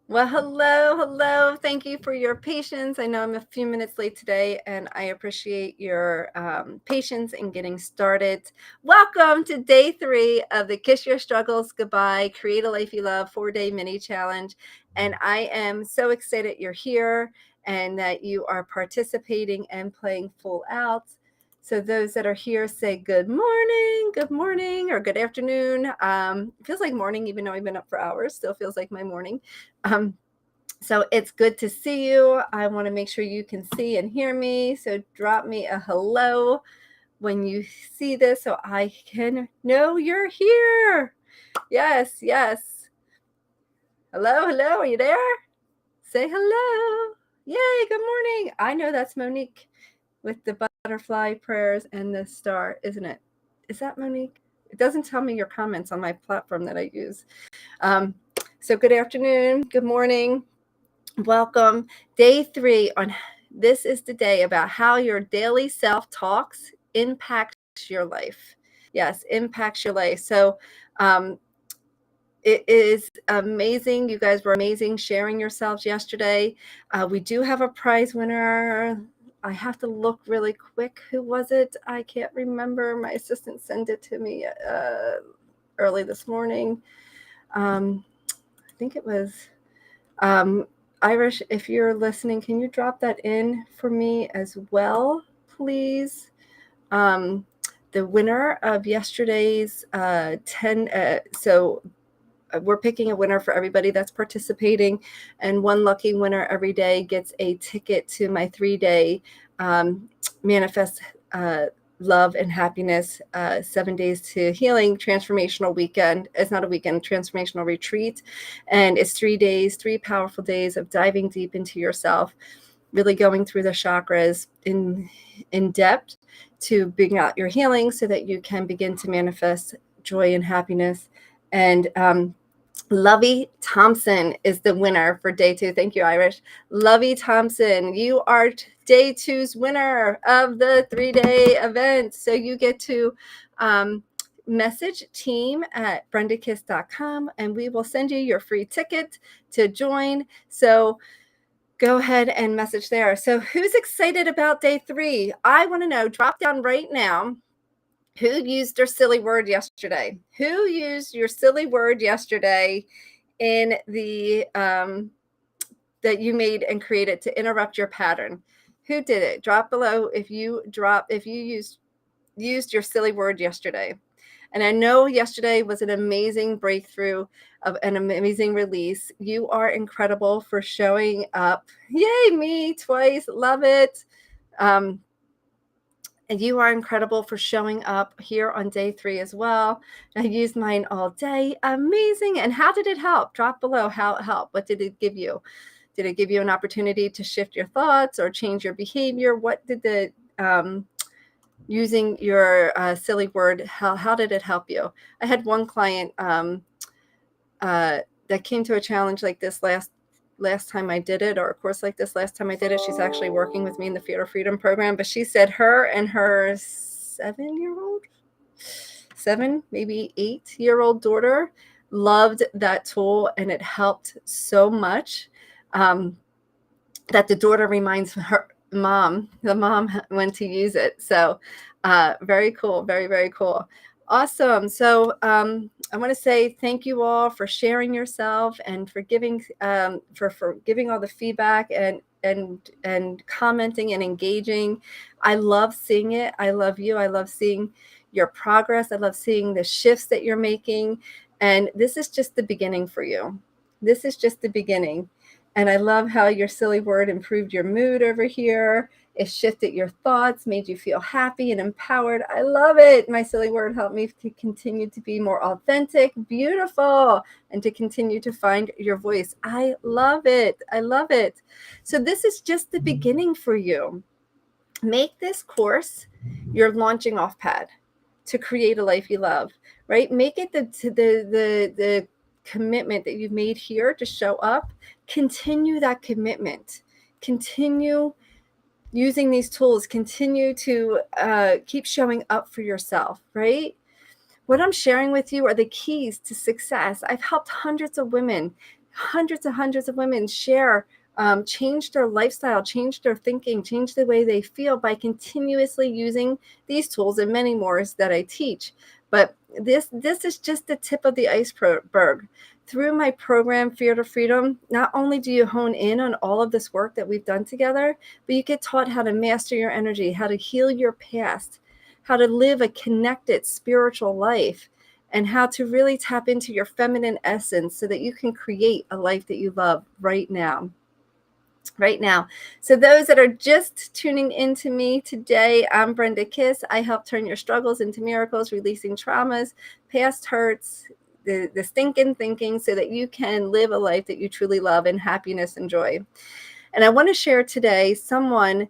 Well, hello, hello. Thank you for your patience. I know I'm a few minutes late today, and I appreciate your patience in getting started. Welcome to day 3 of the Kiss Your Struggles Goodbye, Create a Life You Love 4-day mini challenge. And I am so excited you're here and that you are participating and playing full out. So those that are here say good morning, or good afternoon. It feels like morning, even though I've been up for hours, still feels like my morning. Um, so it's good to see you. I want to make sure you can see and hear me. So drop me a hello when you see this so I can know you're here. Yes, yes. Hello, hello. Are you there? Say hello. Yay, good morning. I know that's Monique with the butterfly prayers and the star, isn't it? Is that Monique? It doesn't tell me your comments on my platform that I use. So good afternoon, good morning. Welcome. Day 3 on this is the day about how your daily self-talks impacts your life. Yes, impacts your life. So it is amazing. You guys were amazing sharing yourselves yesterday. We do have a prize winner. I have to look really quick. Who was it? I can't remember. My assistant sent it to me early this morning. I think it was Irish, if you're listening, can you drop that in for me as well, please? The winner of yesterday's 10, we're picking a winner for everybody that's participating, and one lucky winner every day gets a ticket to my 3-day Manifest Love and Happiness 7 days to healing transformational weekend. It's not a weekend, transformational retreat, and it's 3 days, 3 powerful days of diving deep into yourself, really going through the chakras in depth to bring out your healing so that you can begin to manifest joy and happiness. And Lovey Thompson is the winner for day 2. Thank you, Irish. Lovey Thompson, you are day 2's winner of the 3-day event. So you get to message team at brendakiss.com and we will send you your free ticket to join. So go ahead and message there. So who's excited about day 3? I want to know. Drop down right now. Who used their silly word yesterday? Who used your silly word yesterday in the that you made and created to interrupt your pattern? Who did it? Drop below if you used your silly word yesterday. And I know yesterday was an amazing breakthrough of an amazing release. You are incredible for showing up. Yay, me twice. Love it. And you are incredible for showing up here on day 3 as well. I used mine all day. Amazing. And how did it help? Drop below how it helped. What did it give you? Did it give you an opportunity to shift your thoughts or change your behavior? What did the using your silly word, how did it help you? I had one client that came to a challenge like this last time I did it, or a course like this last time I did it. She's actually working with me in the Theater Freedom program, but she said her and her 7, maybe 8-year-old daughter loved that tool, and it helped so much that the daughter reminds the mom when to use it. So very cool, very, very cool. Awesome. So I want to say thank you all for sharing yourself and for giving for giving all the feedback and commenting and engaging. I love seeing it. I love you. I love seeing your progress. I love seeing the shifts that you're making. And this is just the beginning for you. This is just the beginning. And I love how your silly word improved your mood over here. It shifted your thoughts, made you feel happy and empowered. I love it. My silly word helped me to continue to be more authentic, beautiful, and to continue to find your voice. I love it. I love it. So this is just the beginning for you. Make this course your launching off pad to create a life you love, right? Make it the commitment that you've made here to show up. Continue that commitment. Continue using these tools. Continue to keep showing up for yourself, right? What I'm sharing with you are the keys to success. I've helped hundreds of women hundreds and hundreds of women share, change their lifestyle, change their thinking, change the way they feel by continuously using these tools and many more that I teach. But this is just the tip of the iceberg. Through my program, Fear to Freedom, not only do you hone in on all of this work that we've done together, but you get taught how to master your energy, how to heal your past, how to live a connected spiritual life, and how to really tap into your feminine essence so that you can create a life that you love right now. Right now. So those that are just tuning into me today, I'm Brenda Kiss. I help turn your struggles into miracles, releasing traumas, past hurts, the stinking thinking, so that you can live a life that you truly love in happiness and joy. And I want to share today someone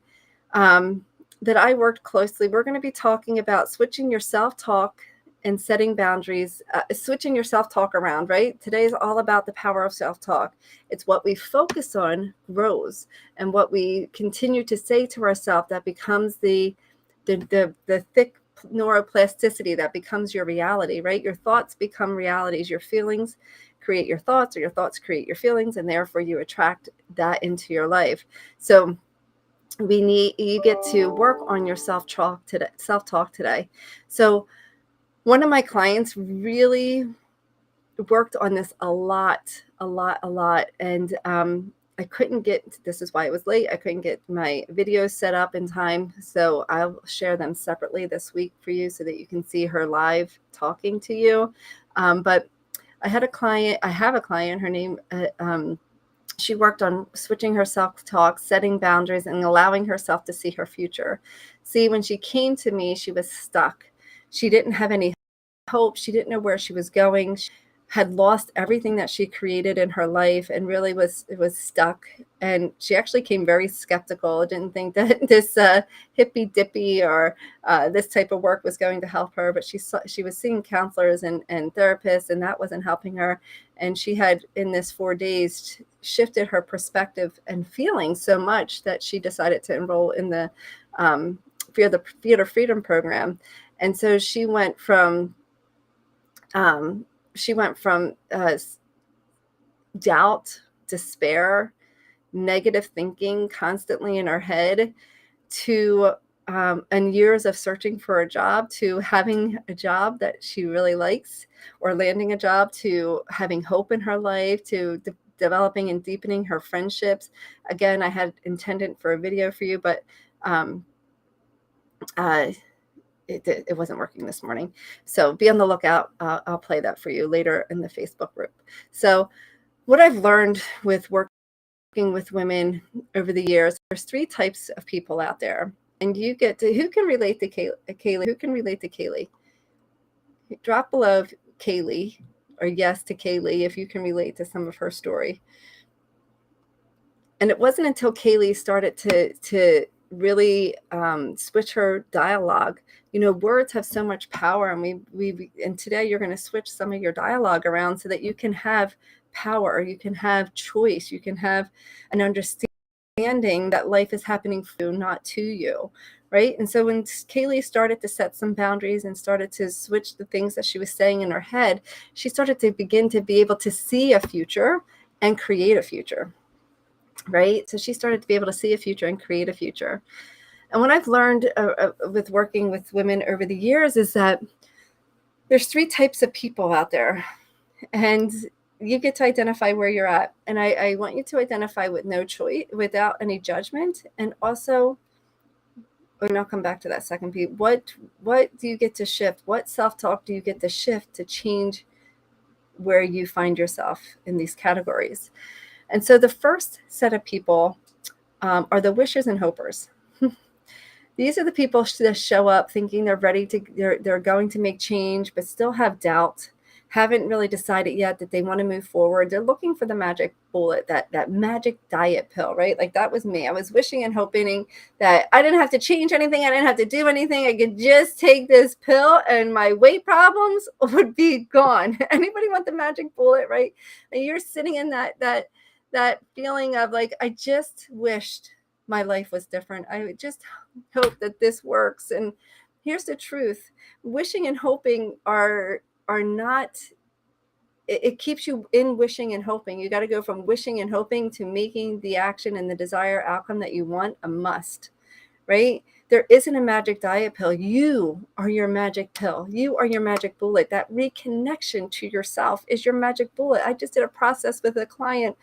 that I worked closely. We're going to be talking about switching your self-talk and setting boundaries, switching your self-talk around, right? Today is all about the power of self-talk. It's what we focus on grows, and what we continue to say to ourselves that becomes the thick neuroplasticity that becomes your reality, right? Your thoughts become realities. Your feelings create your thoughts, or your thoughts create your feelings, and therefore you attract that into your life. So you get to work on your self-talk today. So one of my clients really worked on this a lot. And I couldn't get, this is why it was late, I couldn't get my videos set up in time. So I'll share them separately this week for you so that you can see her live talking to you. But I have a client, her name, she worked on switching her self-talk, setting boundaries, and allowing herself to see her future. See, when she came to me, she was stuck. She didn't have any hope. She didn't know where she was going. She had lost everything that she created in her life and really was stuck. And she actually came very skeptical. Didn't think that this hippy dippy or this type of work was going to help her. But she was seeing counselors and therapists, and that wasn't helping her. And she had, in this 4 days, shifted her perspective and feeling so much that she decided to enroll in the Fear to Freedom program. And so she went from doubt, despair, negative thinking constantly in her head, to and years of searching for a job, to having a job that she really likes, or landing a job, to having hope in her life, to developing and deepening her friendships. Again, I had intended for a video for you, but it wasn't working this morning. So be on the lookout. I'll play that for you later in the Facebook group. So what I've learned with working with women over the years, there's 3 types of people out there. And you get to, who can relate to Kaylee? Who can relate to Kaylee? Drop below Kaylee, or yes to Kaylee if you can relate to some of her story. And it wasn't until Kaylee started to really switch her dialogue. You know, words have so much power, and and today you're going to switch some of your dialogue around so that you can have power, you can have choice, you can have an understanding that life is happening for you, not to you, right? And so when Kaylee started to set some boundaries and started to switch the things that she was saying in her head, she started to begin to be able to see a future and create a future. Right? So she started to be able to see a future and create a future. And what I've learned with working with women over the years is that there's 3 types of people out there, and you get to identify where you're at. And I want you to identify with no choice, without any judgment. And also, and I'll come back to that second piece. What do you get to shift? What self-talk do you get to shift to change where you find yourself in these categories? And so the first set of people are the wishers and hopers. These are the people that show up thinking they're ready to, they're going to make change, but still have doubt, haven't really decided yet that they want to move forward. They're looking for the magic bullet, that magic diet pill, right? Like that was me. I was wishing and hoping that I didn't have to change anything. I didn't have to do anything. I could just take this pill and my weight problems would be gone. Anybody want the magic bullet, right? And you're sitting in that feeling of like, I just wished my life was different. I just hope that this works. And here's the truth. Wishing and hoping are not it keeps you in wishing and hoping. You got to go from wishing and hoping to making the action and the desired outcome that you want a must, right? There isn't a magic diet pill. You are your magic pill. You are your magic bullet. That reconnection to yourself is your magic bullet. I just did a process with a client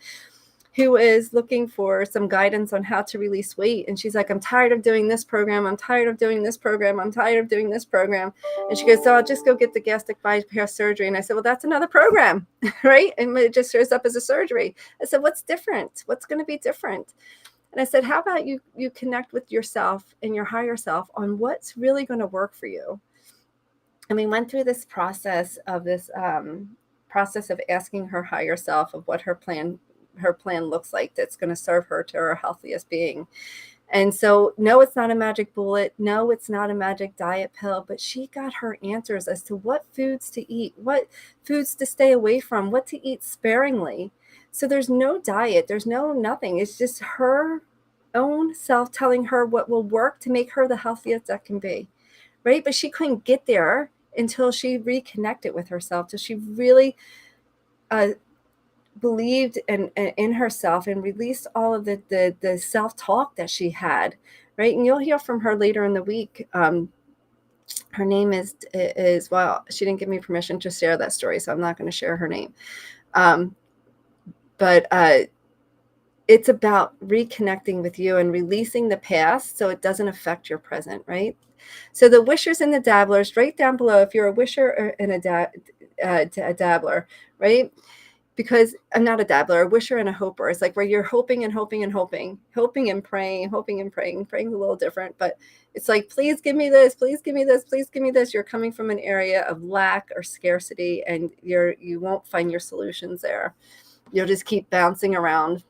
who is looking for some guidance on how to release weight. And she's like, I'm tired of doing this program. I'm tired of doing this program. I'm tired of doing this program. And she goes, so I'll just go get the gastric bypass surgery. And I said, well, that's another program, right? And it just shows up as a surgery. I said, what's different? What's going to be different? And I said, how about you connect with yourself and your higher self on what's really going to work for you? And we went through this process of asking her higher self of what her plan looks like that's going to serve her to her healthiest being. And so, no, it's not a magic bullet. No, it's not a magic diet pill, but she got her answers as to what foods to eat, what foods to stay away from, what to eat sparingly. So there's no diet, there's no nothing. It's just her own self telling her what will work to make her the healthiest that can be, right? But she couldn't get there until she reconnected with herself, till she really believed in herself and released all of the self-talk that she had, right? And you'll hear from her later in the week. Her name is well, she didn't give me permission to share that story, so I'm not going to share her name. But it's about reconnecting with you and releasing the past so it doesn't affect your present, right? So the wishers and the dabblers, right down below, if you're a wisher and a dabbler, right? Because I'm not a dabbler, a wisher and a hoper. It's like where you're hoping and hoping and hoping, hoping and praying, hoping and praying. Praying's a little different, but it's like, please give me this, please give me this, please give me this. You're coming from an area of lack or scarcity, and you won't find your solutions there. You'll just keep bouncing around,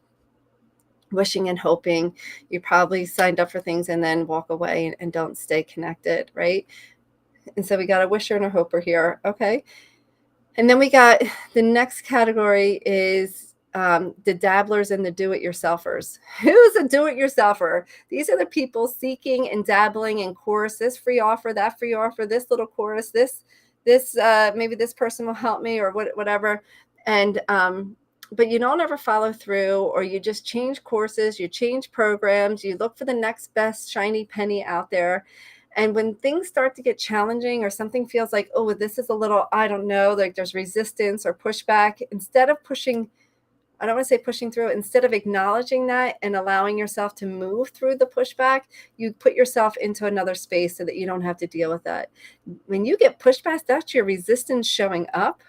wishing and hoping. You probably signed up for things and then walk away and don't stay connected, right? And so we got a wisher and a hoper here. Okay. And then we got the next category is the dabblers and the do-it-yourselfers. Who's a do-it-yourselfer? These are the people seeking and dabbling in course, this free offer, that free offer, this little course, this maybe this person will help me or whatever. And but you don't ever follow through, or you just change courses, you change programs, you look for the next best shiny penny out there. And when things start to get challenging or something feels like, oh, this is a little, I don't know, like there's resistance or pushback, instead of pushing, I don't want to say pushing through it, instead of acknowledging that and allowing yourself to move through the pushback, you put yourself into another space so that you don't have to deal with that. When you get pushback, that's your resistance showing up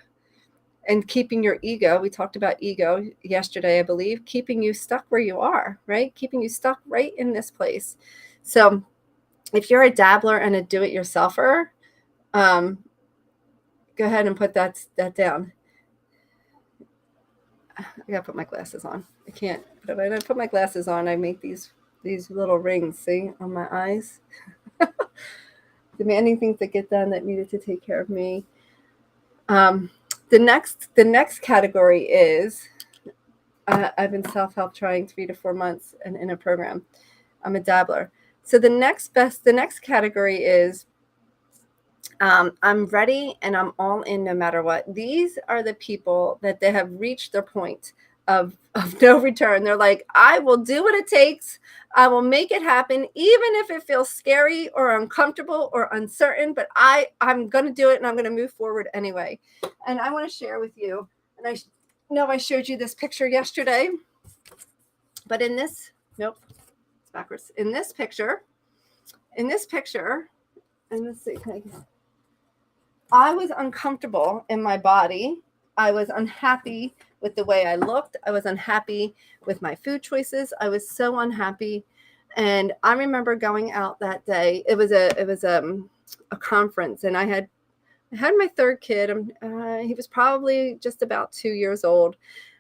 and keeping your ego. We talked about ego yesterday, I believe, keeping you stuck where you are, right? Keeping you stuck right in this place. So if you're a dabbler and a do-it-yourselfer, go ahead and put that down. I gotta put my glasses on. I can't. But when I put my glasses on, I make these little rings, see, on my eyes. Demanding things that get done that needed to take care of me. The next category is I've been self-help trying 3 to 4 months and in a program. I'm a dabbler. So the next category is I'm ready and I'm all in no matter what. These are the people that they have reached their point of no return. They're like, I will do what it takes. I will make it happen, even if it feels scary or uncomfortable or uncertain, but I'm going to do it and I'm going to move forward anyway. And I want to share with you, and I know I showed you this picture yesterday, but in this, nope, it's backwards. In this picture, and let's see, I was uncomfortable in my body. I was unhappy with the way I looked. I was unhappy with my food choices. I was so unhappy. And I remember going out that day. It was a conference, and I had my third kid. He was probably just about 2 years old.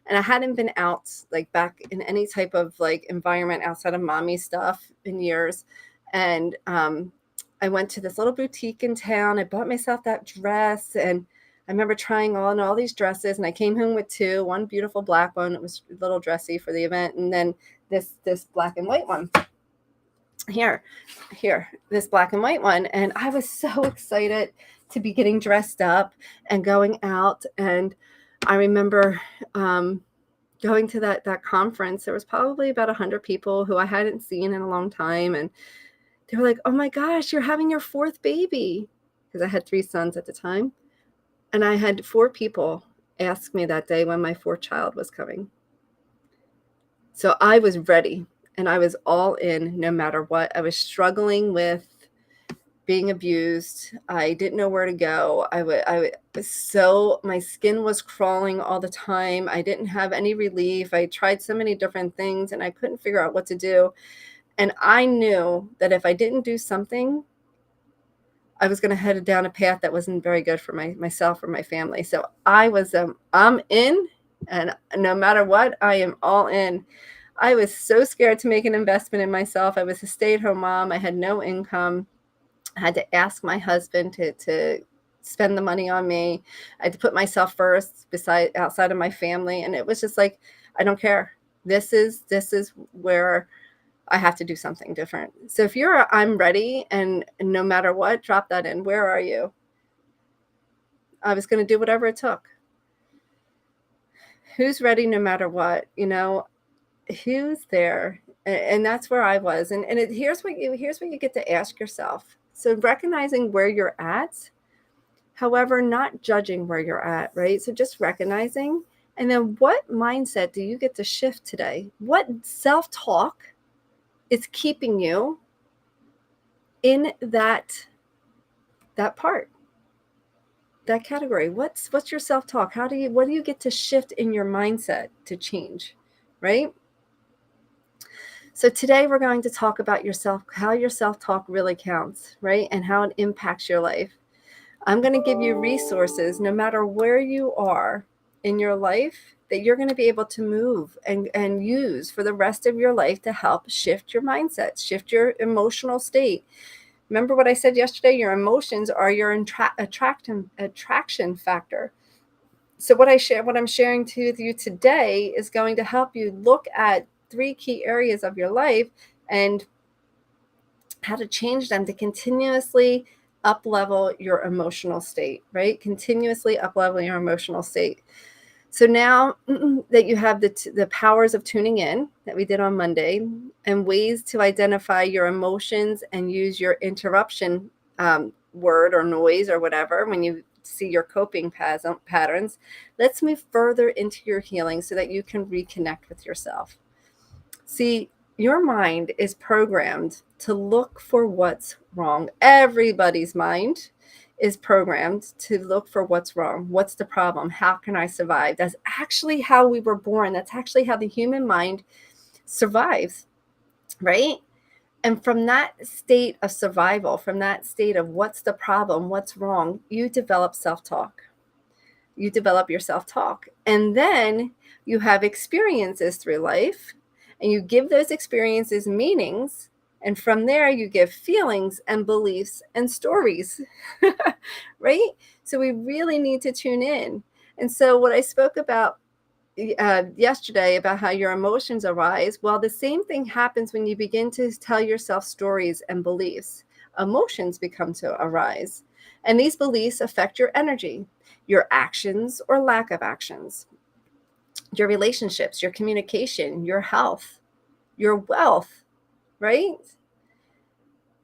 And I hadn't been out like back in any type of like environment outside of mommy stuff in years. And I went to this little boutique in town. I bought myself that dress, and I remember trying on all these dresses, and I came home with one beautiful black one. It was a little dressy for the event. And then this black and white one here, this black and white one. And I was so excited to be getting dressed up and going out. And I remember going to that conference. There was probably about 100 people who I hadn't seen in a long time, and they were like, "Oh my gosh, you're having your fourth baby," because I had 3 sons at the time, and I had 4 people ask me that day when my 4th child was coming. So I was ready, and I was all in no matter what. I was struggling with being abused. I didn't know where to go. Was so, my skin was crawling all the time. I didn't have any relief. I tried so many different things, and I couldn't figure out what to do. And I knew that if I didn't do something, I was going to head down a path that wasn't very good for myself or my family. So I'm in, and no matter what, I am all in. I was so scared to make an investment in myself. I was a stay-at-home mom. I had no income. I had to ask my husband to spend the money on me. I had to put myself first outside of my family. And it was just like, I don't care. This is where I have to do something different. So if I'm ready, and no matter what, drop that in. Where are you? I was going to do whatever it took. Who's ready no matter what? Who's there? And that's where I was. And here's what you get to ask yourself. So recognizing where you're at, however, not judging where you're at, right? So just recognizing, and then what mindset do you get to shift today? What self-talk is keeping you in that part, that category? What's your self-talk? What do you get to shift in your mindset to change, right? So today we're going to talk about how your self-talk really counts, right? And how it impacts your life. I'm going to give you resources no matter where you are in your life that you're going to be able to move and use for the rest of your life to help shift your mindset, shift your emotional state. Remember what I said yesterday? Your emotions are your attraction factor. So what I'm sharing with you today is going to help you look at 3 key areas of your life and how to change them to continuously up level your emotional state, right? Continuously up level your emotional state. So now that you have the powers of tuning in that we did on Monday, and ways to identify your emotions and use your interruption word or noise or whatever when you see your coping patterns, let's move further into your healing so that you can reconnect with yourself. See, your mind is programmed to look for what's wrong. Everybody's mind is programmed to look for what's wrong. What's the problem? How can I survive? That's actually how we were born. That's actually how the human mind survives, right? And from that state of survival, from that state of what's the problem, what's wrong, you develop self-talk. You develop your self-talk. And then you have experiences through life, and you give those experiences meanings. And from there, you give feelings and beliefs and stories, right? So we really need to tune in. And so what I spoke about yesterday about how your emotions arise, well, the same thing happens when you begin to tell yourself stories and beliefs. Emotions become to arise. And these beliefs affect your energy, your actions or lack of actions, your relationships, your communication, your health, your wealth, right?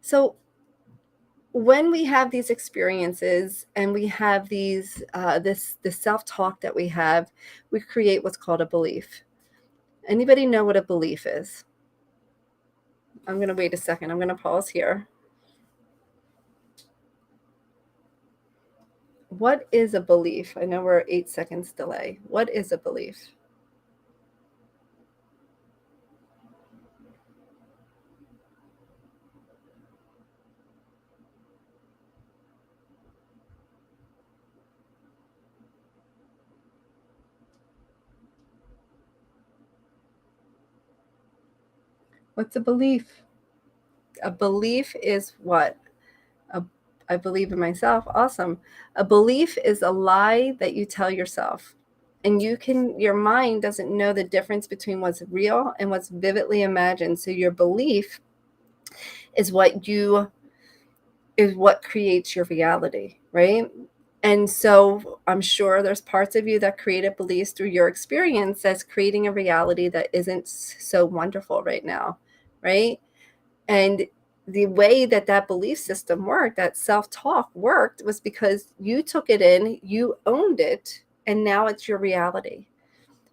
So when we have these experiences and we have these this self-talk that we create what's called a belief. Anybody know what a belief is? I'm going to wait a second. I'm going to pause here. What is a belief? I know we're 8 seconds delay. What is a belief? What's a belief? A belief is what? A, I believe in myself. Awesome. A belief is a lie that you tell yourself. And your mind doesn't know the difference between what's real and what's vividly imagined. So your belief is what creates your reality, right? And so I'm sure there's parts of you that created beliefs through your experience that's creating a reality that isn't so wonderful right now, right? And the way that that belief system worked, that self-talk worked, was because you took it in, you owned it, and now it's your reality.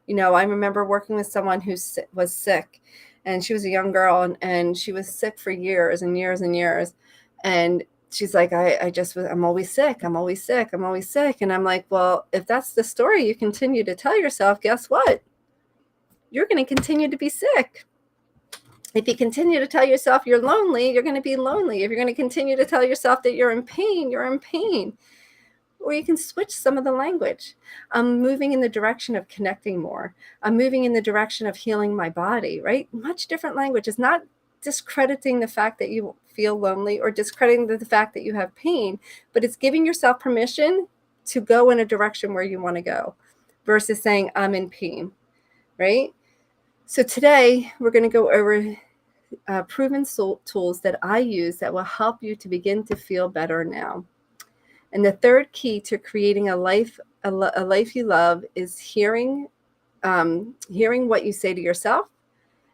I remember working with someone who was sick, and she was a young girl, and she was sick for years and years and years. And she's like, I'm always sick. I'm always sick. I'm always sick. And I'm like, well, if that's the story you continue to tell yourself, guess what? You're going to continue to be sick. If you continue to tell yourself you're lonely, you're going to be lonely. If you're going to continue to tell yourself that you're in pain, you're in pain. Or you can switch some of the language. I'm moving in the direction of connecting more. I'm moving in the direction of healing my body, right? Much different language. It's not discrediting the fact that you feel lonely or discrediting the fact that you have pain, but it's giving yourself permission to go in a direction where you want to go versus saying, I'm in pain, right? So today we're going to go over proven tools that I use that will help you to begin to feel better now. And the third key to creating a life you love is hearing what you say to yourself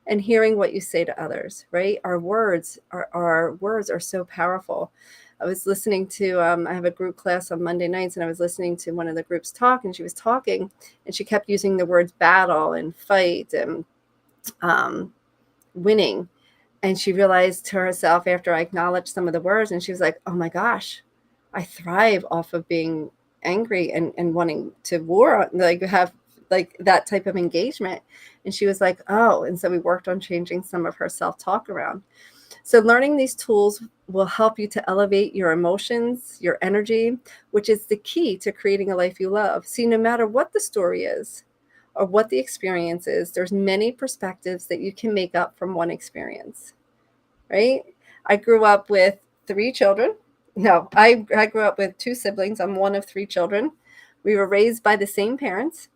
and hearing what you say to others. Right? Our words are so powerful. I was listening to I have a group class on Monday nights, and I was listening to one of the groups talk, and she was talking, and she kept using the words battle and fight and winning. And she realized to herself, after I acknowledged some of the words, and she was like, oh my gosh, I thrive off of being angry and wanting to war, like have like that type of engagement. And she was like, oh, and so we worked on changing some of her self-talk around. So learning these tools will help you to elevate your emotions, your energy, which is the key to creating a life you love. See, no matter what the story is or what the experience is, there's many perspectives that you can make up from one experience, right? I grew up with 3 children. No, I grew up with 2 siblings. I'm one of 3 children. We were raised by the same parents.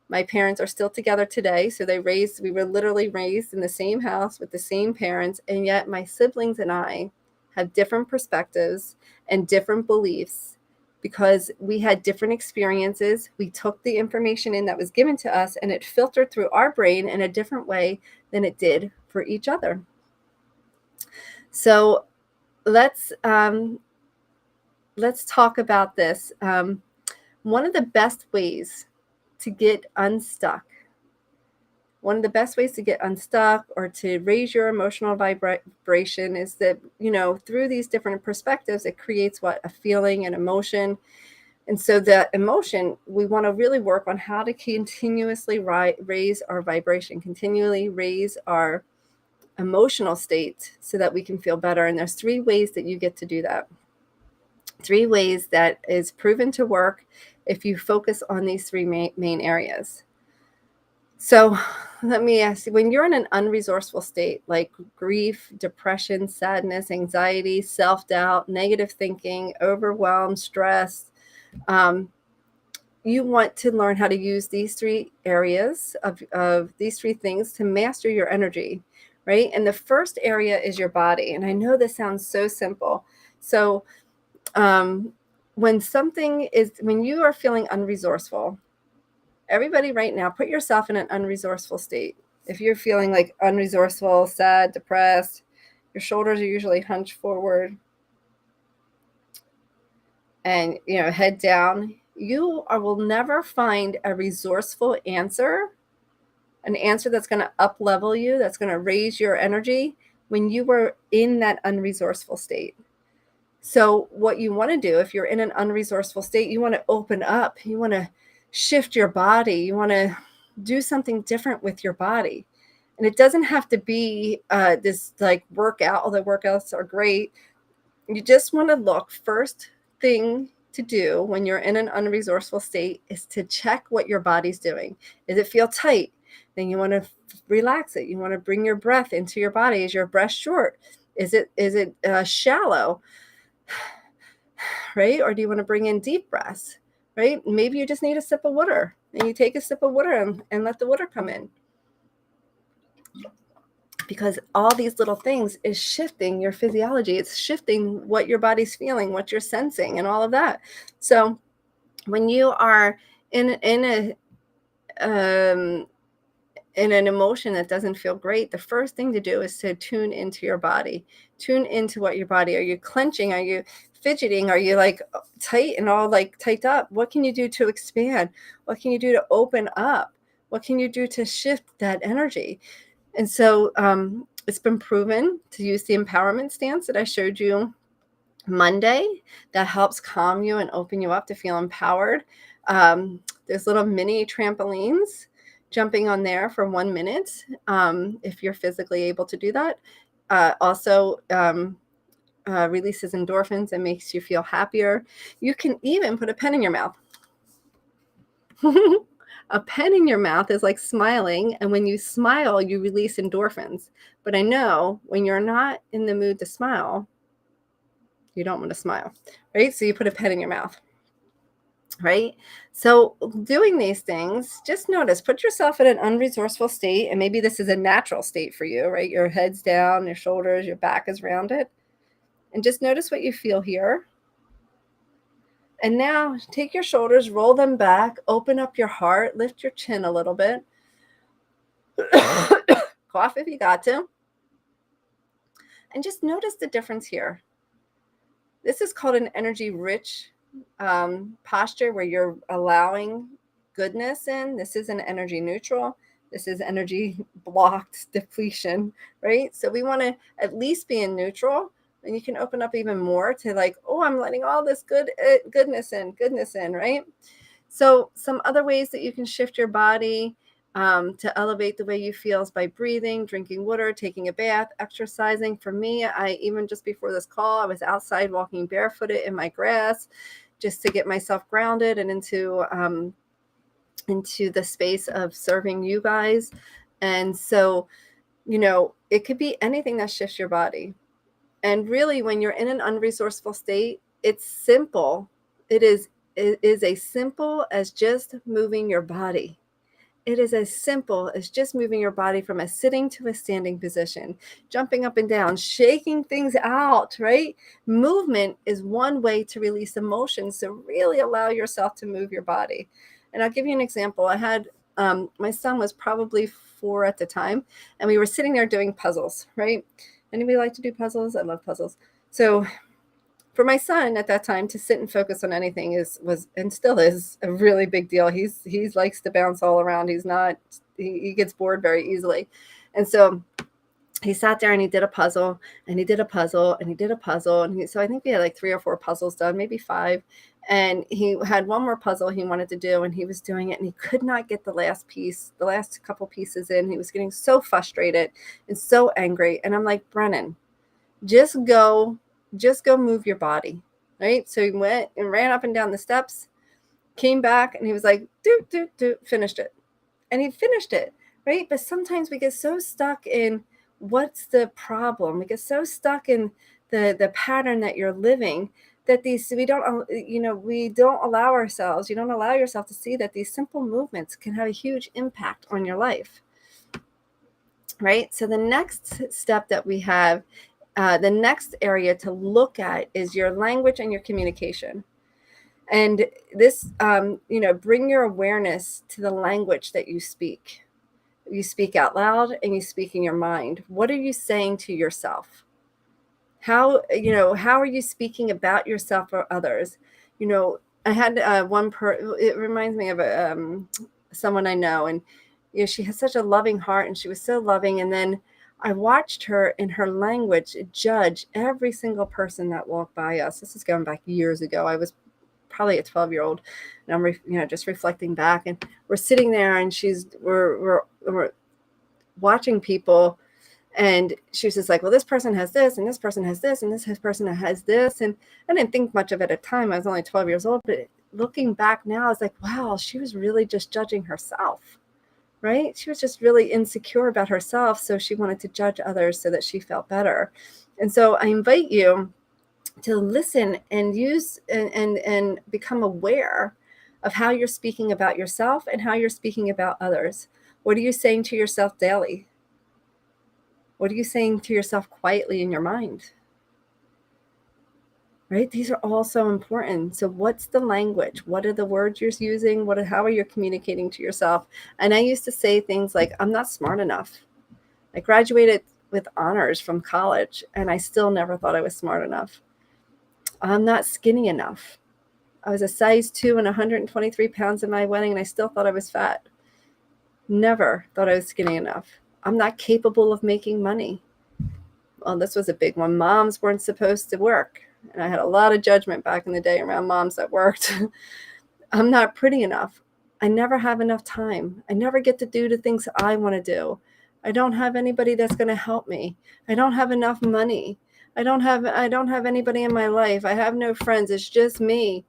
My parents are still together today. So we were literally raised in the same house with the same parents. And yet my siblings and I have different perspectives and different beliefs because we had different experiences. We took the information in that was given to us, and it filtered through our brain in a different way than it did for each other. So let's talk about this. One of the best ways to get unstuck, or to raise your emotional vibration is that, through these different perspectives, it creates a feeling and emotion. And so that emotion, we want to really work on how to continuously raise our vibration, continually raise our emotional state so that we can feel better. And there's 3 ways that you get to do that. 3 ways that is proven to work if you focus on these 3 main areas. So let me ask you, when you're in an unresourceful state, like grief, depression, sadness, anxiety, self-doubt, negative thinking, overwhelm, stress, you want to learn how to use these 3 areas of these 3 things to master your energy, right? And the first area is your body. And I know this sounds so simple. So when you are feeling unresourceful, everybody right now, put yourself in an unresourceful state. If you're feeling like unresourceful, sad, depressed, your shoulders are usually hunched forward and, head down, you will never find a resourceful answer, an answer that's going to up level you, that's going to raise your energy when you were in that unresourceful state. So what you want to do, if you're in an unresourceful state, you want to open up, you want to shift your body, you want to do something different with your body. And it doesn't have to be this like workout, although workouts are great. You just want to look. First thing to do when you're in an unresourceful state is to check what your body's doing. Does it feel tight? Then you want to relax it. You want to bring your breath into your body. Is your breath short? Is it shallow? Right? Or do you want to bring in deep breaths? Right? Maybe you just need a sip of water, and you take a sip of water and let the water come in. because all these little things is shifting your physiology. It's shifting what your body's feeling, what you're sensing, and all of that. So when you are in um, an emotion that doesn't feel great, the first thing to do is to tune into your body. Tune into what your body. Are you clenching? Are you fidgeting? Are you like tight and all like tight up? What can you do to expand? What can you do to open up? What can you do to shift that energy? And so it's been proven to use the empowerment stance that I showed you Monday. That helps calm you and open you up to feel empowered. There's little mini trampolines, jumping on there for 1 minute, if you're physically able to do that. Also releases endorphins and makes you feel happier. You can even put a pen in your mouth. A pen in your mouth is like smiling, and when you smile, you release endorphins. But I know when you're not in the mood to smile, you don't want to smile, right? So you put a pen in your mouth, right? So doing these things, just notice, put yourself in an unresourceful state, and maybe this is a natural state for you, right? Your head's down, your shoulders, your back is rounded, and just notice what you feel here. And now take your shoulders, roll them back, open up your heart, lift your chin a little bit. Cough if you got to. And just notice the difference here. This is called an energy rich posture where you're allowing goodness in. This is an energy neutral. This is energy blocked depletion, right? So we want to at least be in neutral, and you can open up even more to like, oh, I'm letting all this goodness in, right? So some other ways that you can shift your body to elevate the way you feel is by breathing, drinking water, taking a bath, exercising. For me, I even just before this call, I was outside walking barefooted in my grass just to get myself grounded and into the space of serving you guys. And so, it could be anything that shifts your body. And really, when you're in an unresourceful state, it's simple. It is as simple as just moving your body. It is as simple as just moving your body from a sitting to a standing position, jumping up and down, shaking things out, right? Movement is one way to release emotions. So really allow yourself to move your body. And I'll give you an example. I had my son was probably 4 at the time, and we were sitting there doing puzzles, right? Anybody like to do puzzles? I love puzzles. So for my son at that time to sit and focus on anything was and still is a really big deal. He likes to bounce all around. He gets bored very easily. And so he sat there and he did a puzzle and he did a puzzle and he did a puzzle. And so I think we had like 3 or 4 puzzles done, maybe 5. And he had one more puzzle he wanted to do, and he was doing it and he could not get the last couple pieces in. He was getting so frustrated and so angry. And I'm like, Brennan, just go move your body, right? So he went and ran up and down the steps, came back, and he was like, finished it. And he finished it, right? But sometimes we get so stuck in what's the problem. We get so stuck in the pattern that you're living that we don't allow ourselves, you don't allow yourself to see that these simple movements can have a huge impact on your life, right? So the next step that we have, the next area to look at is your language and your communication. And this, bring your awareness to the language that you speak. You speak out loud and you speak in your mind. What are you saying to yourself? How are you speaking about yourself or others? I had it reminds me of someone I know, and she has such a loving heart, and she was so loving. And then I watched her in her language judge every single person that walked by us. This is going back years ago. I was probably a 12-year-old, and I'm just reflecting back, and we're sitting there, and we're watching people, and she was just like, well, this person has this, and this person has this, and this person has this. And I didn't think much of it at the time. I was only 12 years old, but looking back now, I was like, wow, she was really just judging herself. Right? She was just really insecure about herself. So she wanted to judge others so that she felt better. And so I invite you to listen and use and become aware of how you're speaking about yourself and how you're speaking about others. What are you saying to yourself daily? What are you saying to yourself quietly in your mind? Right? These are all so important. So what's the language? What are the words you're using? How are you communicating to yourself? And I used to say things like, I'm not smart enough. I graduated with honors from college, and I still never thought I was smart enough. I'm not skinny enough. I was a size 2 and 123 pounds at my wedding, and I still thought I was fat. Never thought I was skinny enough. I'm not capable of making money. Well, this was a big one. Moms weren't supposed to work. And I had a lot of judgment back in the day around moms that worked. I'm not pretty enough. I never have enough time. I never get to do the things I want to do. I don't have anybody that's going to help me. I don't have enough money. I don't have anybody in my life. I have no friends. It's just me.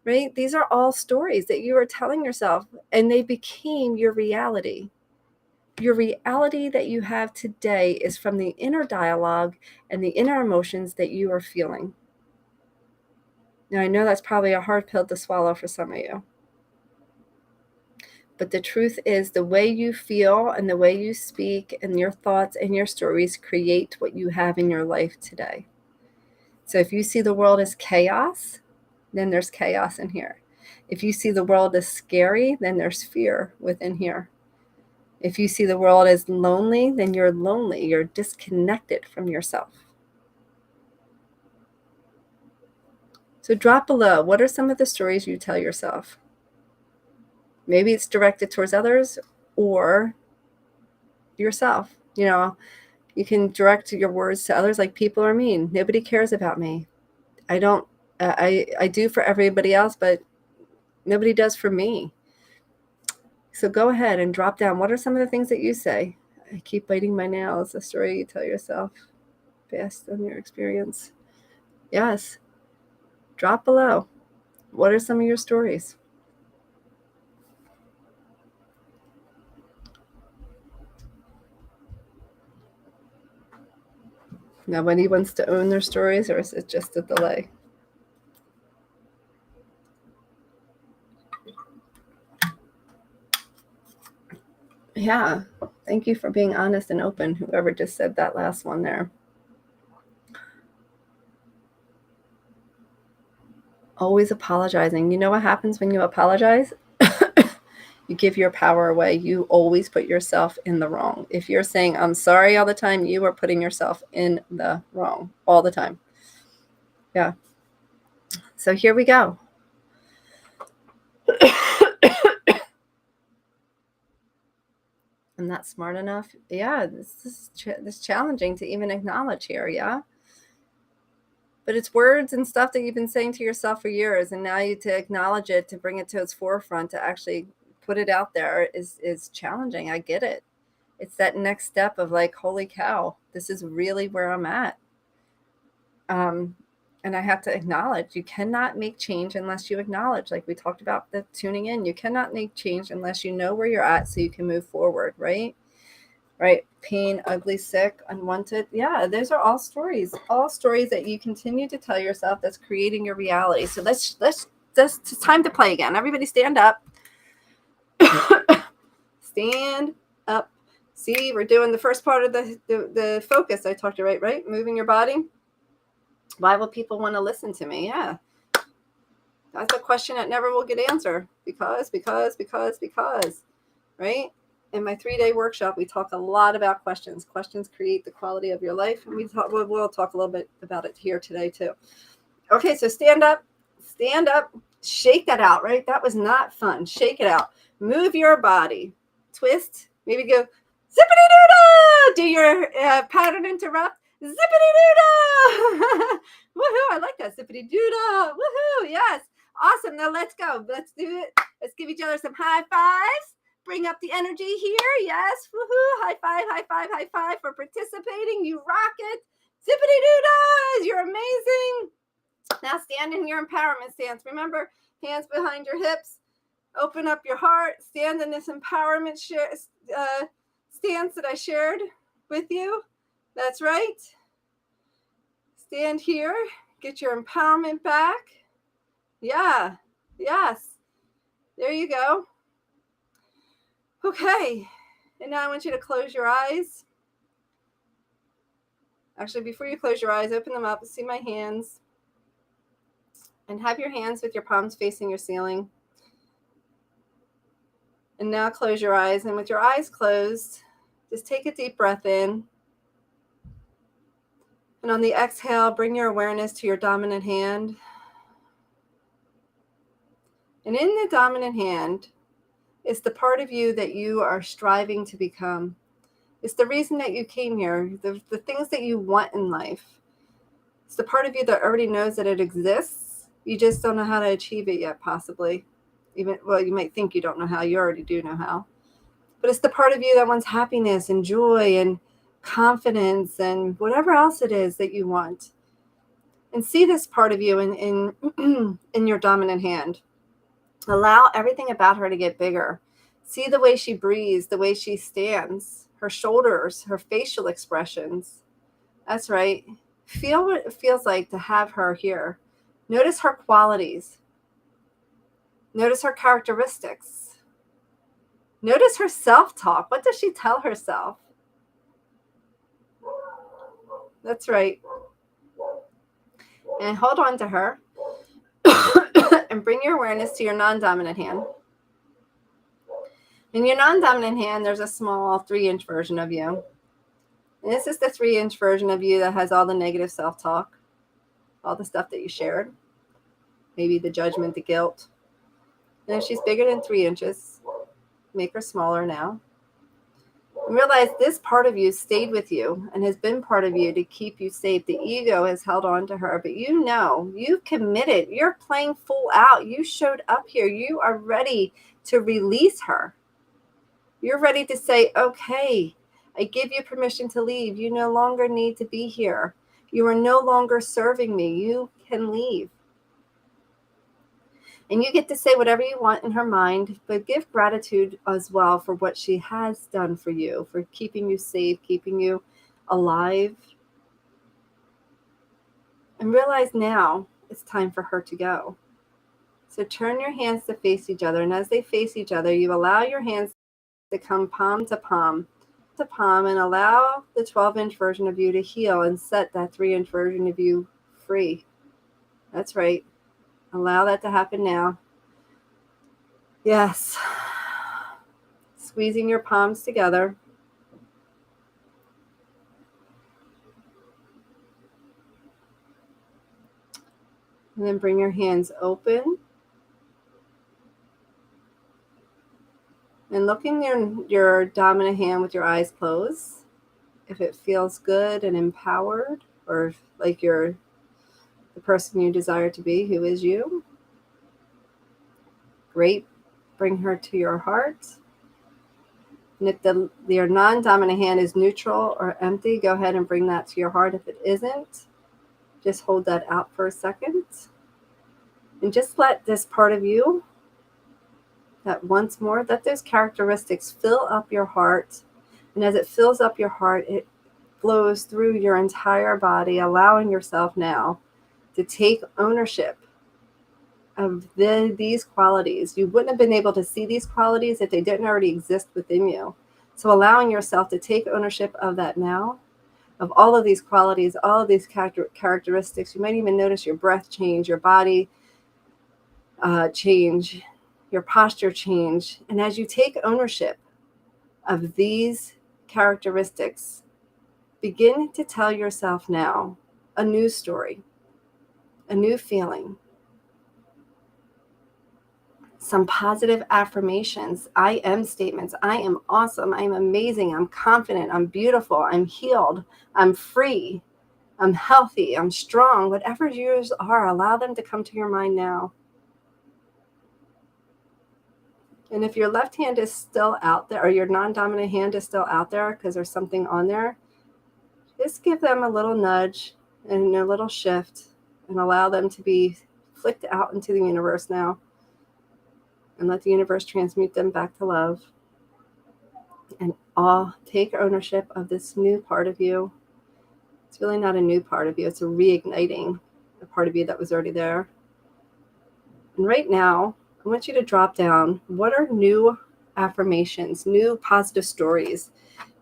Right? These are all stories that you are telling yourself, and they became your reality. Your reality that you have today is from the inner dialogue and the inner emotions that you are feeling. Now, I know that's probably a hard pill to swallow for some of you. But the truth is, the way you feel and the way you speak and your thoughts and your stories create what you have in your life today. So if you see the world as chaos, then there's chaos in here. If you see the world as scary, then there's fear within here. If you see the world as lonely, then you're lonely. You're disconnected from yourself. So drop below. What are some of the stories you tell yourself? Maybe it's directed towards others or yourself. You know, you can direct your words to others like, people are mean. Nobody cares about me. I don't, I do for everybody else, but nobody does for me. So go ahead and drop down. What are some of the things that you say? I keep biting my nails. A story you tell yourself based on your experience. Yes. Drop below. What are some of your stories? Nobody wants to own their stories, or is it just a delay? Yeah. Thank you for being honest and open, whoever just said that last one there. Always apologizing. You know what happens when you apologize? You give your power away. You always put yourself in the wrong. If you're saying, I'm sorry all the time, you are putting yourself in the wrong all the time. Yeah. So here we go. I'm not smart enough. Yeah, this is challenging to even acknowledge here. Yeah. But it's words and stuff that you've been saying to yourself for years, and now you to acknowledge it, to bring it to its forefront, to actually put it out there is challenging. I get it. It's that next step of like, holy cow, this is really where I'm at. And I have to acknowledge, you cannot make change unless you acknowledge, like we talked about the tuning in. You cannot make change unless you know where you're at so you can move forward, right? Right? Pain, ugly, sick, unwanted. Yeah, those are all stories that you continue to tell yourself that's creating your reality. So it's time to play again. Everybody stand up. Stand up. See, we're doing the first part of the focus I talked to, right? Moving your body. Why will people want to listen to me? Yeah. That's a question that never will get answered. Because, right? In my 3-day workshop, we talk a lot about questions. Questions create the quality of your life. And we'll talk a little bit about it here today too. Okay, so stand up, shake that out, right? That was not fun. Shake it out. Move your body. Twist. Maybe go zippity-doo-dah! Do your pattern interrupt. Zippity-doo-dah! Woohoo! I like that. Zippity-doo-dah! Woohoo! Yes. Awesome. Now let's go. Let's do it. Let's give each other some high fives. Bring up the energy here. Yes. Woohoo! High five for participating. You rock it. Zippity-doo-dah! You're amazing. Now stand in your empowerment stance. Remember, hands behind your hips. Open up your heart. Stand in this empowerment stance that I shared with you. That's right. Stand here. Get your empowerment back. Yeah. Yes. There you go. Okay. And now I want you to close your eyes. Actually, before you close your eyes, open them up, see my hands, and have your hands with your palms facing your ceiling. And now close your eyes, and with your eyes closed, just take a deep breath in. And on the exhale, bring your awareness to your dominant hand. And in the dominant hand is the part of you that you are striving to become. It's the reason that you came here, the things that you want in life. It's the part of you that already knows that it exists. You just don't know how to achieve it yet, possibly. Well, you might think you don't know how. You already do know how. But it's the part of you that wants happiness and joy and confidence and whatever else it is that you want. And see this part of you in in your dominant hand. Allow everything about her to get bigger. See the way she breathes, the way she stands, her shoulders, her facial expressions. That's right. Feel what it feels like to have her here. Notice her qualities. Notice her characteristics. Notice her self-talk. What does she tell herself? That's right. And hold on to her. And bring your awareness to your non-dominant hand. In your non-dominant hand, there's a small 3-inch version of you. And this is the 3-inch version of you that has all the negative self-talk, all the stuff that you shared, maybe the judgment, the guilt. And if she's bigger than 3 inches, make her smaller now. And realize this part of you stayed with you and has been part of you to keep you safe. The ego has held on to her, but you know, you've committed. You're playing full out. You showed up here. You are ready to release her. You're ready to say, okay, I give you permission to leave. You no longer need to be here. You are no longer serving me. You can leave. And you get to say whatever you want in her mind, but give gratitude as well for what she has done for you, for keeping you safe, keeping you alive. And realize now it's time for her to go. So turn your hands to face each other. And as they face each other, you allow your hands to come palm to palm, and allow the 12-inch version of you to heal and set that 3-inch version of you free. That's right. Allow that to happen now. Yes. Squeezing your palms together. And then bring your hands open. And look in your dominant hand with your eyes closed. If it feels good and empowered, or like you're the person you desire to be, who is you. Great. Bring her to your heart. And if your non-dominant hand is neutral or empty, go ahead and bring that to your heart. If it isn't, just hold that out for a second. And just let this part of you, that once more, let those characteristics fill up your heart. And as it fills up your heart, it flows through your entire body, allowing yourself now to take ownership of these qualities. You wouldn't have been able to see these qualities if they didn't already exist within you. So allowing yourself to take ownership of that now, of all of these qualities, all of these characteristics. You might even notice your breath change, your body change, your posture change. And as you take ownership of these characteristics, begin to tell yourself now a new story, a new feeling, some positive affirmations. I am statements. I am awesome. I am amazing. I'm confident. I'm beautiful. I'm healed. I'm free. I'm healthy. I'm strong. Whatever yours are, allow them to come to your mind now. And if your left hand is still out there, or your non-dominant hand is still out there because there's something on there, just give them a little nudge and a little shift and allow them to be flicked out into the universe now. And let the universe transmute them back to love. And all take ownership of this new part of you. It's really not a new part of you. It's a reigniting a part of you that was already there. And right now, I want you to drop down. What are new affirmations, new positive stories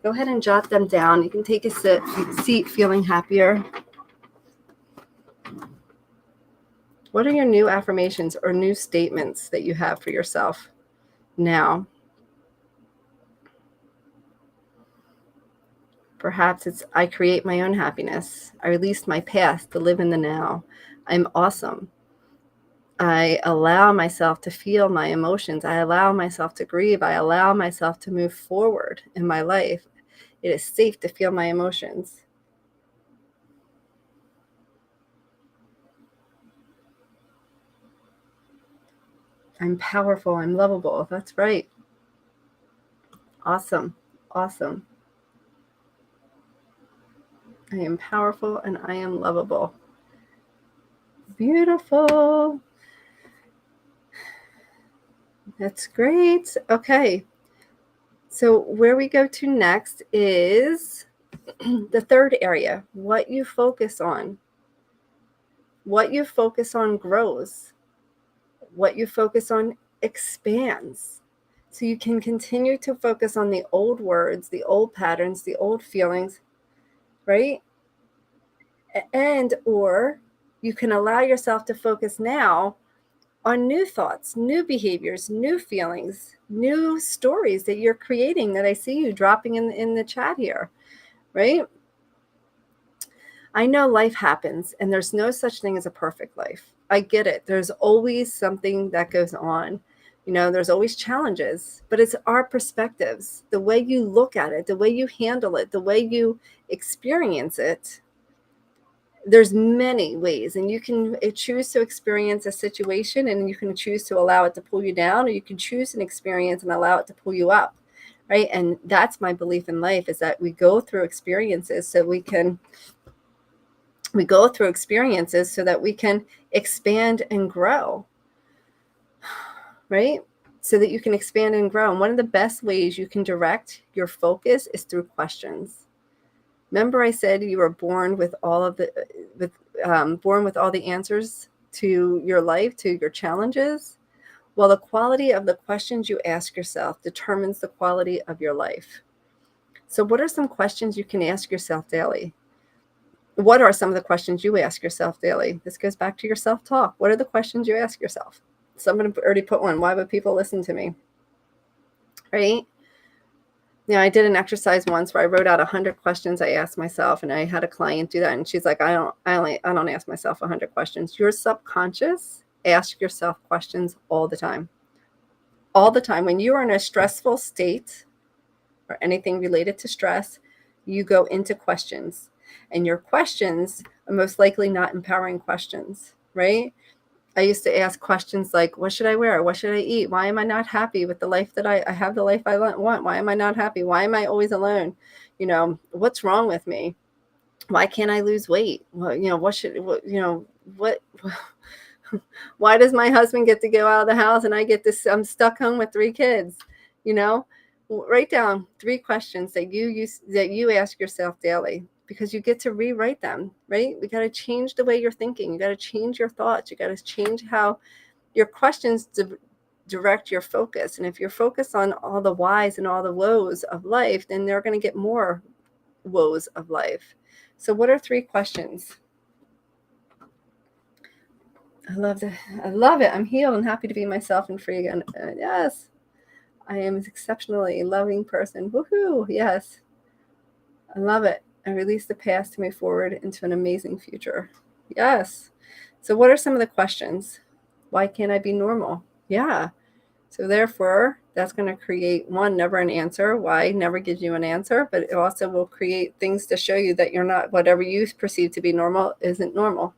Go ahead and jot them down. You can take a seat feeling happier. What are your new affirmations or new statements that you have for yourself now? Perhaps it's, I create my own happiness. I release my past to live in the now. I'm awesome. I allow myself to feel my emotions. I allow myself to grieve. I allow myself to move forward in my life. It is safe to feel my emotions. I'm powerful. I'm lovable. That's right. Awesome. Awesome. I am powerful and I am lovable. Beautiful. That's great. Okay. So where we go to next is the third area, what you focus on. What you focus on grows. What you focus on expands. So you can continue to focus on the old words, the old patterns, the old feelings, right? And or you can allow yourself to focus now on new thoughts, new behaviors, new feelings, new stories that you're creating that I see you dropping in the chat here, right? I know life happens and there's no such thing as a perfect life. I get it. There's always something that goes on. You know, there's always challenges, but it's our perspectives, the way you look at it, the way you handle it, the way you experience it. There's many ways, and you can choose to experience a situation and you can choose to allow it to pull you down, or you can choose an experience and allow it to pull you up, right? And that's my belief in life, is that we go through experiences so we go through experiences so that we can expand and grow, right? So that you can expand and grow. And one of the best ways you can direct your focus is through questions. Remember, I said you were born with all of the, born with all the answers to your life, to your challenges. Well, the quality of the questions you ask yourself determines the quality of your life. So, what are some questions you can ask yourself daily? What are some of the questions you ask yourself daily? This goes back to your self-talk. What are the questions you ask yourself? Someone already put one. Why would people listen to me? Right? Yeah, I did an exercise once where I wrote out 100 questions I asked myself, and I had a client do that, and she's like, I don't ask myself 100 questions. Your subconscious ask yourself questions all the time. All the time. When you are in a stressful state or anything related to stress, you go into questions. And your questions are most likely not empowering questions, right? I used to ask questions like, what should I wear? What should I eat? Why am I not happy with the life that I have, the life I want? Why am I not happy? Why am I always alone? You know, what's wrong with me? Why can't I lose weight? Well, you know, what, why does my husband get to go out of the house and I get this, I'm stuck home with 3 kids, you know? Write down 3 questions that you ask yourself daily, because you get to rewrite them, right? We got to change the way you're thinking. You got to change your thoughts. You got to change how your questions direct your focus. And if you're focused on all the whys and all the woes of life, then they're going to get more woes of life. So what are 3 questions? I love it. I'm healed and happy to be myself and free again. Yes. I am an exceptionally loving person. Woohoo! Yes. I love it. I release the past to move forward into an amazing future. Yes. So what are some of the questions? Why can't I be normal? Yeah. So therefore, that's going to create, one, never an answer. Why never gives you an answer, but it also will create things to show you that you're not, whatever you perceive to be normal isn't normal.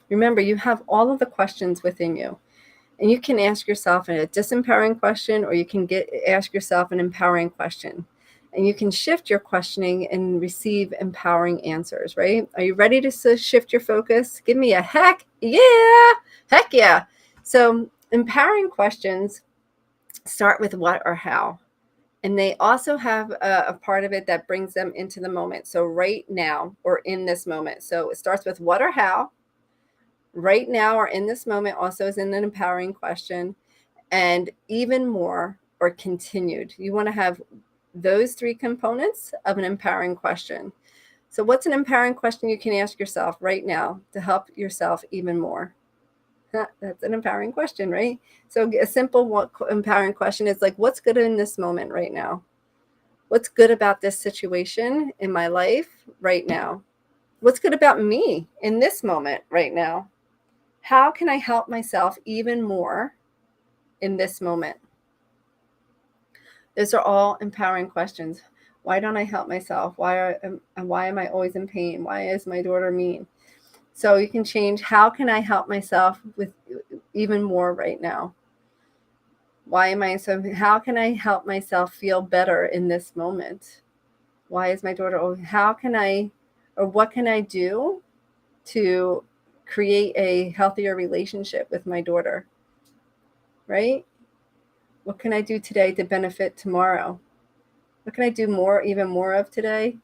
Remember, you have all of the questions within you. And you can ask yourself a disempowering question, or you can ask yourself an empowering question. And you can shift your questioning and receive empowering answers, right? Are you ready to shift your focus? Give me a heck yeah. Heck yeah. So empowering questions start with what or how. And they also have a part of it that brings them into the moment. So right now, or in this moment. So it starts with what or how. Right now, or in this moment, also is an empowering question. And even more, or continued. You want to have those three components of an empowering question. So what's an empowering question you can ask yourself right now to help yourself even more? That's an empowering question, right? So a simple empowering question is like, what's good in this moment right now? What's good about this situation in my life right now? What's good about me in this moment right now? How can I help myself even more in this moment? Those are all empowering questions. Why don't I help myself? Why am I always in pain? Why is my daughter mean? So you can change, how can I help myself with even more right now? Why am I so, how can I help myself feel better in this moment? Why is my daughter, how can I, or what can I do to create a healthier relationship with my daughter, right? What can I do today to benefit tomorrow? What can I do even more of today?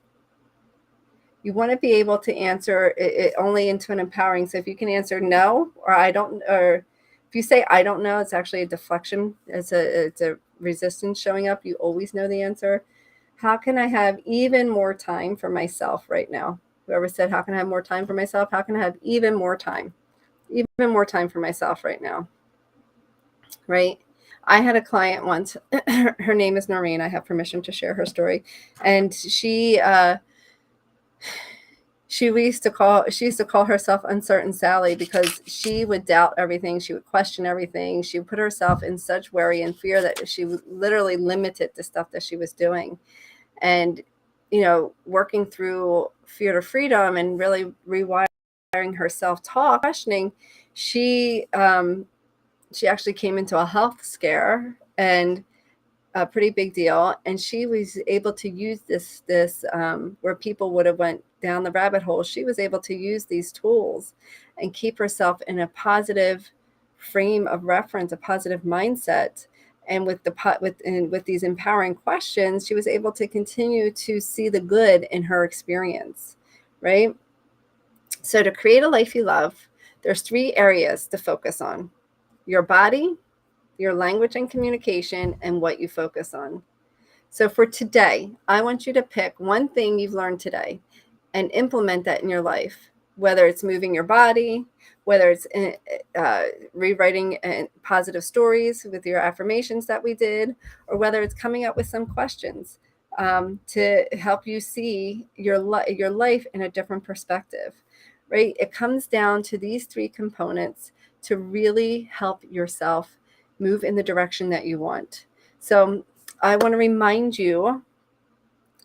You want to be able to answer it only into an empowering. So if you can answer no, or I don't, or if you say I don't know, it's actually a deflection. It's a resistance showing up. You always know the answer. How can I have even more time for myself right now? Whoever said, how can I have more time for myself? How can I have even more time for myself right now? Right? I had a client once, her name is Noreen. I have permission to share her story. And she used to call herself Uncertain Sally, because she would doubt everything. She would question everything. She would put herself in such worry and fear that she literally limited the stuff that she was doing. And, working through fear to freedom and really rewiring her self-talk, questioning, she actually came into a health scare, and a pretty big deal. And she was able to use this where people would have went down the rabbit hole. She was able to use these tools and keep herself in a positive frame of reference, a positive mindset. And with these empowering questions, she was able to continue to see the good in her experience, right? So to create a life you love, there's 3 areas to focus on: your body, your language and communication, and what you focus on. So for today, I want you to pick one thing you've learned today and implement that in your life, whether it's moving your body, whether it's rewriting positive stories with your affirmations that we did, or whether it's coming up with some questions to help you see your life in a different perspective, right? It comes down to these 3 components to really help yourself move in the direction that you want. So I want to remind you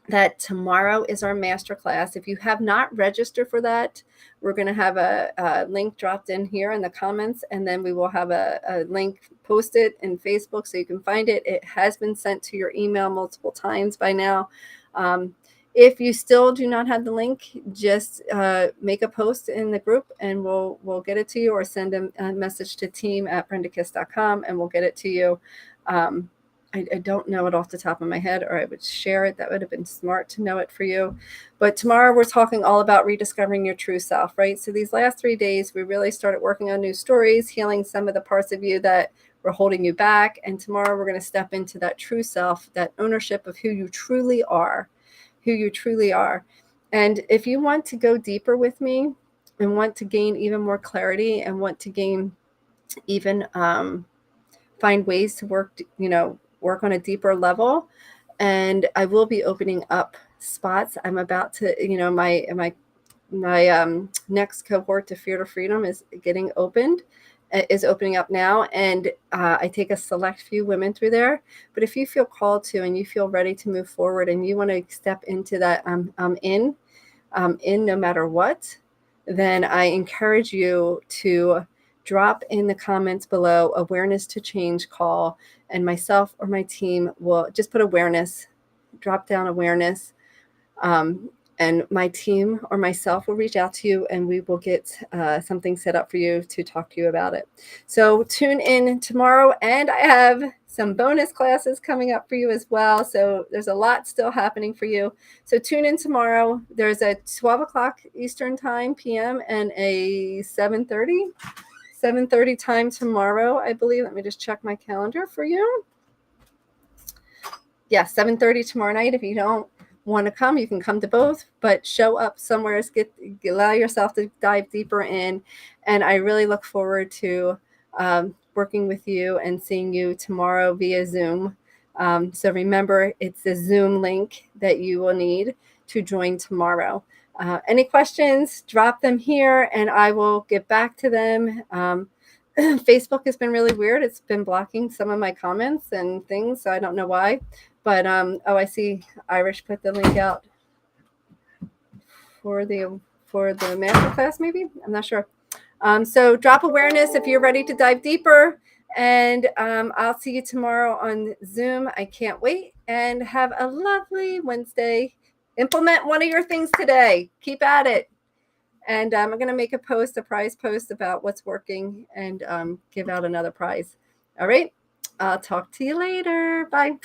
that tomorrow is our masterclass. If you have not registered for that, we're going to have a link dropped in here in the comments, and then we will have a link posted in Facebook so you can find it. It has been sent to your email multiple times by now. If you still do not have the link, just make a post in the group and we'll get it to you, or send a message to team@brendakiss.com and we'll get it to you. I don't know it off the top of my head, or I would share it. That would have been smart to know it for you. But tomorrow we're talking all about rediscovering your true self, right? So these last 3 days, we really started working on new stories, healing some of the parts of you that were holding you back. And tomorrow we're going to step into that true self, that ownership of who you truly are. And if you want to go deeper with me and want to gain even more clarity and want to gain even find ways to work on a deeper level, and I will be opening up spots. I'm about to, my next cohort to Fear to Freedom is opening up now, and I take a select few women through there. But if you feel called to and you feel ready to move forward and you want to step into that, in no matter what, then I encourage you to drop in the comments below awareness to change call, and myself or my team will just put awareness, drop down awareness, and my team or myself will reach out to you and we will get something set up for you to talk to you about it. So tune in tomorrow, and I have some bonus classes coming up for you as well. So there's a lot still happening for you. So tune in tomorrow. There's a 12 o'clock Eastern time PM and a 7:30 time tomorrow, I believe. Let me just check my calendar for you. yeah, 7:30 tomorrow night. If you don't want to come, you can come to both, but show up somewhere, allow yourself to dive deeper in. And I really look forward to working with you and seeing you tomorrow via Zoom. So remember, it's the Zoom link that you will need to join tomorrow. Any questions, drop them here and I will get back to them. Facebook has been really weird. It's been blocking some of my comments and things, so I don't know why. But oh, I see Irish put the link out for the masterclass. Maybe I'm not sure. So drop awareness if you're ready to dive deeper, and I'll see you tomorrow on Zoom. I can't wait, and have a lovely Wednesday. Implement one of your things today. Keep at it. And I'm going to make a prize post about what's working, and give out another prize. All right. I'll talk to you later. Bye.